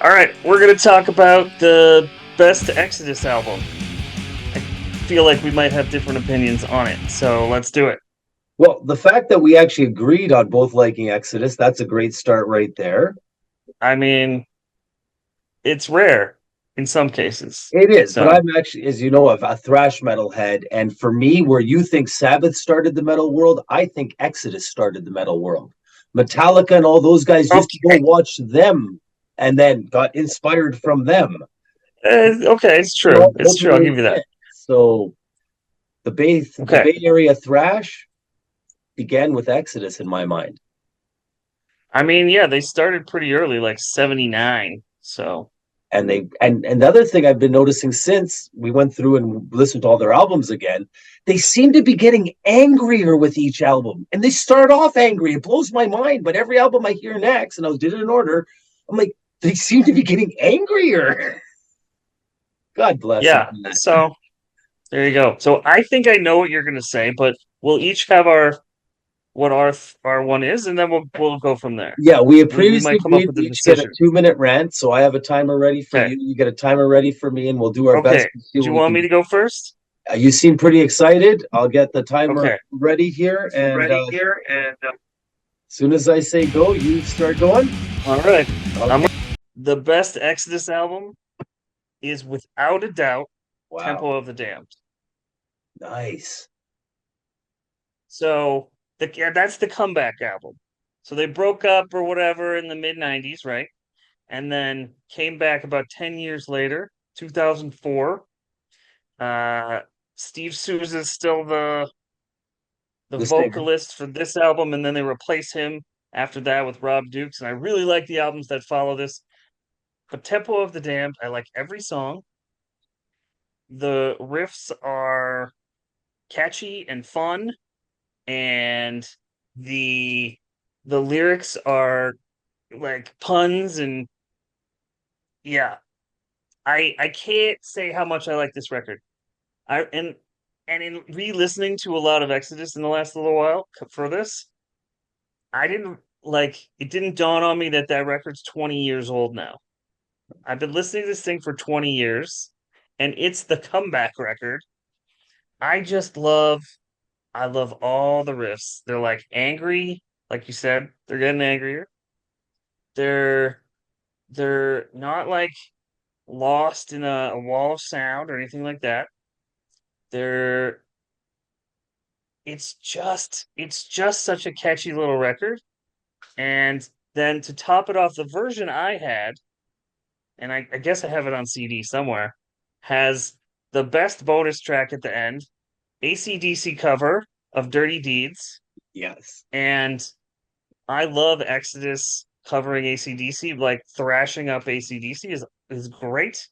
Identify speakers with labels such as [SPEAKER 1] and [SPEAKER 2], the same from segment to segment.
[SPEAKER 1] All right, we're going to talk about the best Exodus album. I feel like we might have different opinions on it, so let's do it.
[SPEAKER 2] Well, the fact that we actually agreed on both liking Exodus, that's a great start right there.
[SPEAKER 1] I mean, it's rare in some cases.
[SPEAKER 2] It is, but
[SPEAKER 1] So,
[SPEAKER 2] I'm actually, as you know, a thrash metal head. And for me, where you think Sabbath started the metal world, I think Exodus started the metal world. Metallica and all those guys used to go
[SPEAKER 1] okay.
[SPEAKER 2] watch them and then got inspired from them.
[SPEAKER 1] Okay, it's
[SPEAKER 2] You
[SPEAKER 1] true.
[SPEAKER 2] know,
[SPEAKER 1] It's
[SPEAKER 2] those are
[SPEAKER 1] true. I'll
[SPEAKER 2] their
[SPEAKER 1] give you that.
[SPEAKER 2] fans. So the
[SPEAKER 1] Okay.
[SPEAKER 2] Bay Area thrash began with Exodus in my mind.
[SPEAKER 1] I mean, yeah, they started pretty early, like 79. So,
[SPEAKER 2] And the other thing I've been noticing since we went through and listened to all their albums again, they seem to be getting angrier with each album. And they start off angry. It blows my mind. But every album I hear next, and I did it in order, I'm like, they seem to be getting angrier. God bless them.
[SPEAKER 1] yeah. So, there you go. So, I think I know what you're going to say, but we'll each have our one is, and then we'll go from there.
[SPEAKER 2] Yeah, we had
[SPEAKER 1] We
[SPEAKER 2] previously
[SPEAKER 1] might come up
[SPEAKER 2] agreed
[SPEAKER 1] with a
[SPEAKER 2] we each get a
[SPEAKER 1] decision.
[SPEAKER 2] 2 minute rant. So I have a timer ready for
[SPEAKER 1] Okay.
[SPEAKER 2] you. You get a timer ready for me, and we'll do our
[SPEAKER 1] Okay.
[SPEAKER 2] best to see
[SPEAKER 1] Do
[SPEAKER 2] what
[SPEAKER 1] you
[SPEAKER 2] we
[SPEAKER 1] want
[SPEAKER 2] can
[SPEAKER 1] me
[SPEAKER 2] do.
[SPEAKER 1] to go first?
[SPEAKER 2] You seem pretty excited. I'll get the timer
[SPEAKER 1] Okay.
[SPEAKER 2] ready here. And
[SPEAKER 1] Ready here and
[SPEAKER 2] as soon as I say go, you start going.
[SPEAKER 1] all right. I'm
[SPEAKER 2] Okay.
[SPEAKER 1] the best Exodus album is without a doubt
[SPEAKER 2] Wow.
[SPEAKER 1] Temple of the Damned.
[SPEAKER 2] Nice.
[SPEAKER 1] So that's the comeback album. So they broke up or whatever in the mid 90s, right? And then came back about 10 years later, 2004. Uh Steve Souza's still the
[SPEAKER 2] The singer.
[SPEAKER 1] vocalist for this album, and then they replace him after that with Rob Dukes. And I really like the albums that follow this. But Temple of the Damned, I like every song. The riffs are catchy and fun, and the the lyrics are like puns and yeah. I can't say how much I like this record. I and in re-listening to a lot of Exodus in the last little while for this, I didn't like it didn't dawn on me that that record's 20 years old now. I've been listening to this thing for 20 years and it's the comeback record. I just I love all the riffs. They're like angry, like you said, they're getting angrier. They're they're not like lost in a wall of sound or anything like that. They're it's just such a catchy little record. And then to top it off, the version I had, and I guess I have it on CD somewhere, has the best bonus track at the end, AC/DC cover of Dirty Deeds.
[SPEAKER 2] Yes.
[SPEAKER 1] And I love Exodus covering AC/DC, like thrashing up AC/DC is great.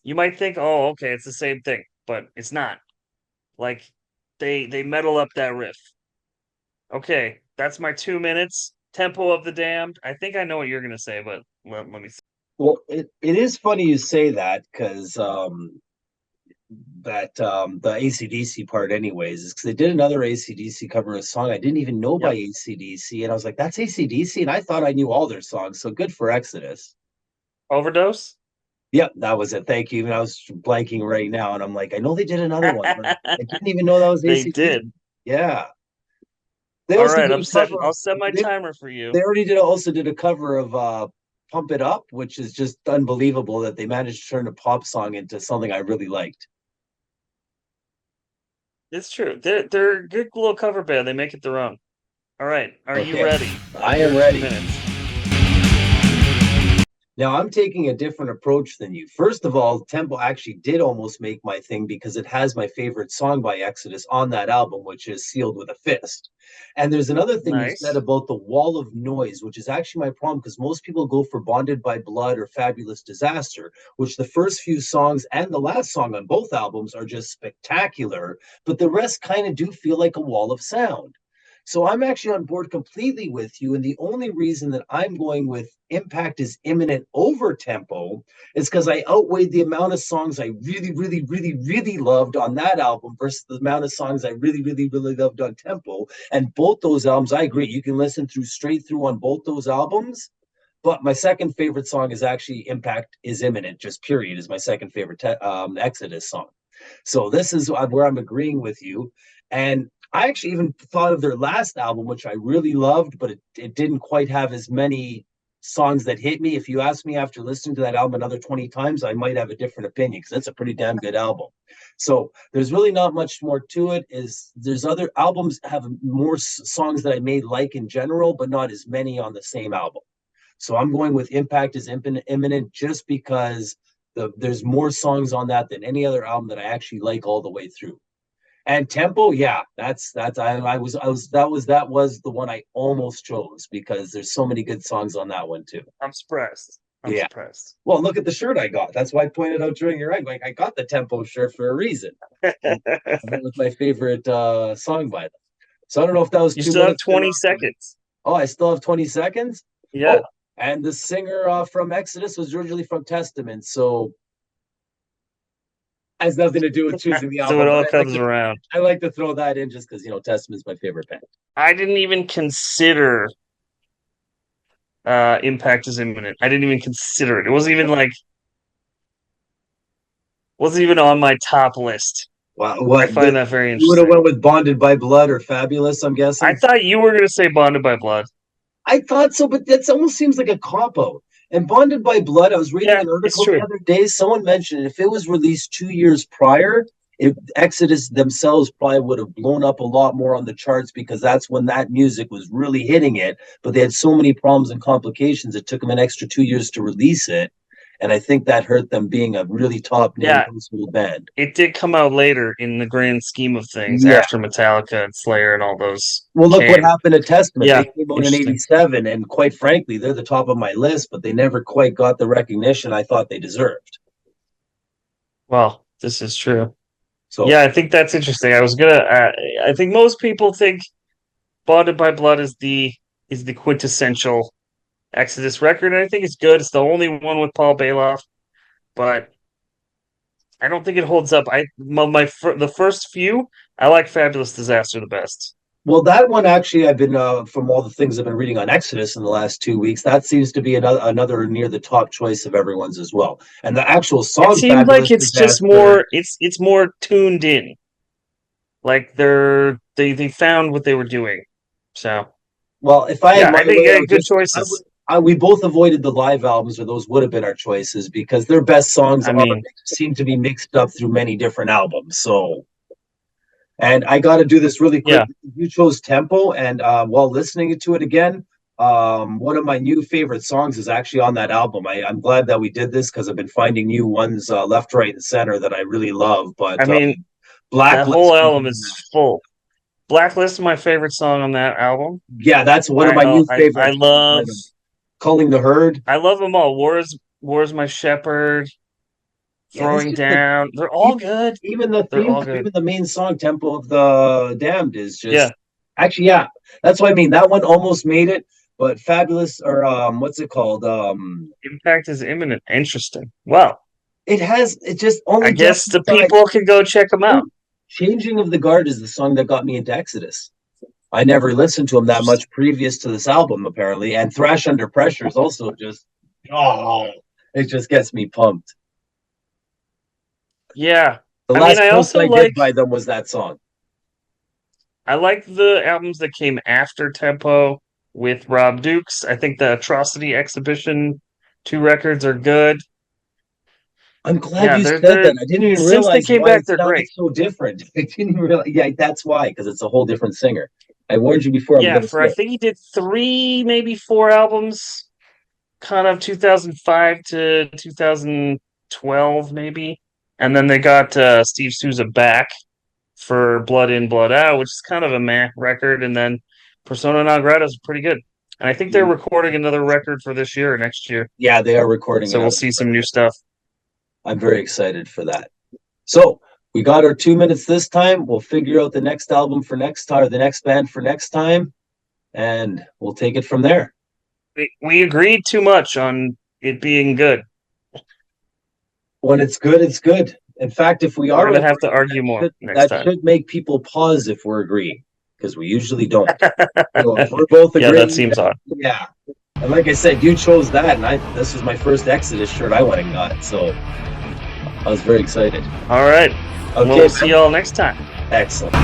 [SPEAKER 1] You might think, oh, okay, it's the same thing, but it's not. Like they metal up that riff. Okay, that's my 2 minutes. Tempo of the Damned. I think I know what you're gonna say, but let me see.
[SPEAKER 2] Well, it is funny you say that because the ACDC part, anyways, is because they did another ACDC cover of a song I didn't even know by
[SPEAKER 1] Yep.
[SPEAKER 2] ACDC, and I was like, that's ACDC, and I thought I knew all their songs. So good for Exodus.
[SPEAKER 1] Overdose.
[SPEAKER 2] Yep, that was it. Thank you. Even I was blanking right now, and I'm like, I know they did another one, but I didn't even know that was
[SPEAKER 1] They
[SPEAKER 2] ACDC.
[SPEAKER 1] did.
[SPEAKER 2] Yeah, they
[SPEAKER 1] All
[SPEAKER 2] also
[SPEAKER 1] right,
[SPEAKER 2] did a cover.
[SPEAKER 1] I'll set my
[SPEAKER 2] They,
[SPEAKER 1] timer for
[SPEAKER 2] they
[SPEAKER 1] you.
[SPEAKER 2] already did also did a cover of "Pump It Up," which is just unbelievable that they managed to turn a pop song into something I really liked.
[SPEAKER 1] It's true. They're a good little cover band. They make it their own. All right. Are you
[SPEAKER 2] Okay,
[SPEAKER 1] ready for
[SPEAKER 2] I am
[SPEAKER 1] your two
[SPEAKER 2] ready.
[SPEAKER 1] minutes?
[SPEAKER 2] Now I'm taking a different approach than you. First of all, Tempo actually did almost make my thing because it has my favorite song by Exodus on that album, which is Sealed with a Fist. And there's another thing you said
[SPEAKER 1] Nice.
[SPEAKER 2] about the wall of noise, which is actually my problem because most people go for Bonded by Blood or Fabulous Disaster, which the first few songs and the last song on both albums are just spectacular, but the rest kind of do feel like a wall of sound. So I'm actually on board completely with you. And the only reason that I'm going with Impact is Imminent over Tempo is because I outweighed the amount of songs I really, really, really, really loved on that album versus the amount of songs I really, really, really loved on Tempo. And both those albums, I agree, you can listen through straight through on both those albums. But my second favorite song is actually Impact is Imminent, just period, is my second favorite Exodus song. So this is where I'm agreeing with you. And I actually even thought of their last album, which I really loved, but it didn't quite have as many songs that hit me. If you ask me after listening to that album another 20 times, I might have a different opinion because it's a pretty damn good album. So there's really not much more to it. There's other albums have more songs that I may like in general, but not as many on the same album. So I'm going with Impact is Imminent just because there's more songs on that than any other album that I actually like all the way through. And Tempo, yeah, that was the one I almost chose because there's so many good songs on that one too.
[SPEAKER 1] I'm surprised. I'm surprised.
[SPEAKER 2] Well, look at the shirt I got. That's why I pointed out during your egg. Like I got the Tempo shirt for a reason. That was my favorite song by them. So I don't know if that was
[SPEAKER 1] you still have 20 seconds.
[SPEAKER 2] Oh, I still have 20 seconds?
[SPEAKER 1] Yeah.
[SPEAKER 2] Oh, and the singer from Exodus was originally from Testament, so has nothing to do with choosing the album.
[SPEAKER 1] So it all comes around.
[SPEAKER 2] I like to throw that in just because Testament's my favorite band.
[SPEAKER 1] I didn't even consider Impact is Imminent. I didn't even consider it. It wasn't even on my top list.
[SPEAKER 2] Wow, what?
[SPEAKER 1] I find that very interesting.
[SPEAKER 2] You would have went with Bonded by Blood or Fabulous, I'm guessing?
[SPEAKER 1] I thought you were going to say Bonded by Blood.
[SPEAKER 2] I thought so, but that almost seems like a cop-out. And Bonded by Blood, I was reading an article the other day. Someone mentioned if it was released 2 years prior, Exodus themselves probably would have blown up a lot more on the charts because that's when that music was really hitting it. But they had so many problems and complications, it took them an extra 2 years to release it. And I think that hurt them being a really top name household band.
[SPEAKER 1] It did come out later in the grand scheme of things after Metallica and Slayer and all those.
[SPEAKER 2] Well, look what happened to Testament.
[SPEAKER 1] Yeah,
[SPEAKER 2] they came out in 87, and quite frankly, they're the top of my list, but they never quite got the recognition I thought they deserved.
[SPEAKER 1] Well, this is true.
[SPEAKER 2] So
[SPEAKER 1] yeah, I think that's interesting. I think most people think Bonded by Blood is the quintessential Exodus record, and I think it's good. It's the only one with Paul Bailoff, but I don't think it holds up. The first few, I like Fabulous Disaster the best.
[SPEAKER 2] Well, that one actually, I've been from all the things I've been reading on Exodus in the last 2 weeks. That seems to be another near the top choice of everyone's as well. And the actual song,
[SPEAKER 1] it seems like it's just more. It's more tuned in. Like they found what they were doing. So,
[SPEAKER 2] well, if I had
[SPEAKER 1] I think good choices.
[SPEAKER 2] We both avoided the live albums, or those would have been our choices because their best songs seem to be mixed up through many different albums. So, and I got to do this really quick. Yeah. You chose Tempo, and while listening to it again, one of my new favorite songs is actually on that album. I'm glad that we did this because I've been finding new ones left, right, and center that I really love. But
[SPEAKER 1] Blacklist, that whole album is full. Blacklist is my favorite song on that album.
[SPEAKER 2] Yeah, that's one of my new favorites.
[SPEAKER 1] I love
[SPEAKER 2] Culling the Herd.
[SPEAKER 1] I love them all. War's My Shepherd. Throwing Down. They're all good.
[SPEAKER 2] Even the main song, Tempo of the Damned, is just actually, that's what I mean. That one almost made it, but Fabulous, or what's it called?
[SPEAKER 1] Impact is Imminent. Interesting. Well,
[SPEAKER 2] it just only.
[SPEAKER 1] I guess the people can go check them out.
[SPEAKER 2] Changing of the Guard is the song that got me into Exodus. I never listened to him that much previous to this album, apparently. And Thrash Under Pressure is also just, it just gets me pumped.
[SPEAKER 1] Yeah.
[SPEAKER 2] The last post I did by them was that song.
[SPEAKER 1] I like the albums that came after Tempo with Rob Dukes. I think the Atrocity Exhibition 2 records are good.
[SPEAKER 2] I'm glad you said that. I didn't even realize they came back. They're great. So different. I didn't even realize. Yeah, that's why, because it's a whole different singer. I warned you before.
[SPEAKER 1] I think he did 3, maybe 4 albums, kind of 2005 to 2012, maybe. And then they got Steve Souza back for Blood In, Blood Out, which is kind of a meh record. And then Persona Non Grata is pretty good. And I think they're recording another record for this year or next year.
[SPEAKER 2] Yeah, they are recording.
[SPEAKER 1] So we'll see some new stuff.
[SPEAKER 2] I'm very excited for that. So we got our 2 minutes this time. We'll figure out the next album for next time, or the next band for next time, and we'll take it from there.
[SPEAKER 1] We agreed too much on it being good.
[SPEAKER 2] When it's good, it's good. In fact, if we are
[SPEAKER 1] going to have to argue more next time.
[SPEAKER 2] That should make people pause if we're agreeing, because we usually don't. So if we're both agreeing,
[SPEAKER 1] that seems odd.
[SPEAKER 2] Yeah. And like I said, you chose that, and this was my first Exodus shirt I went and got, so I was very excited.
[SPEAKER 1] All right.
[SPEAKER 2] Okay,
[SPEAKER 1] We'll see y'all next time.
[SPEAKER 2] excellent.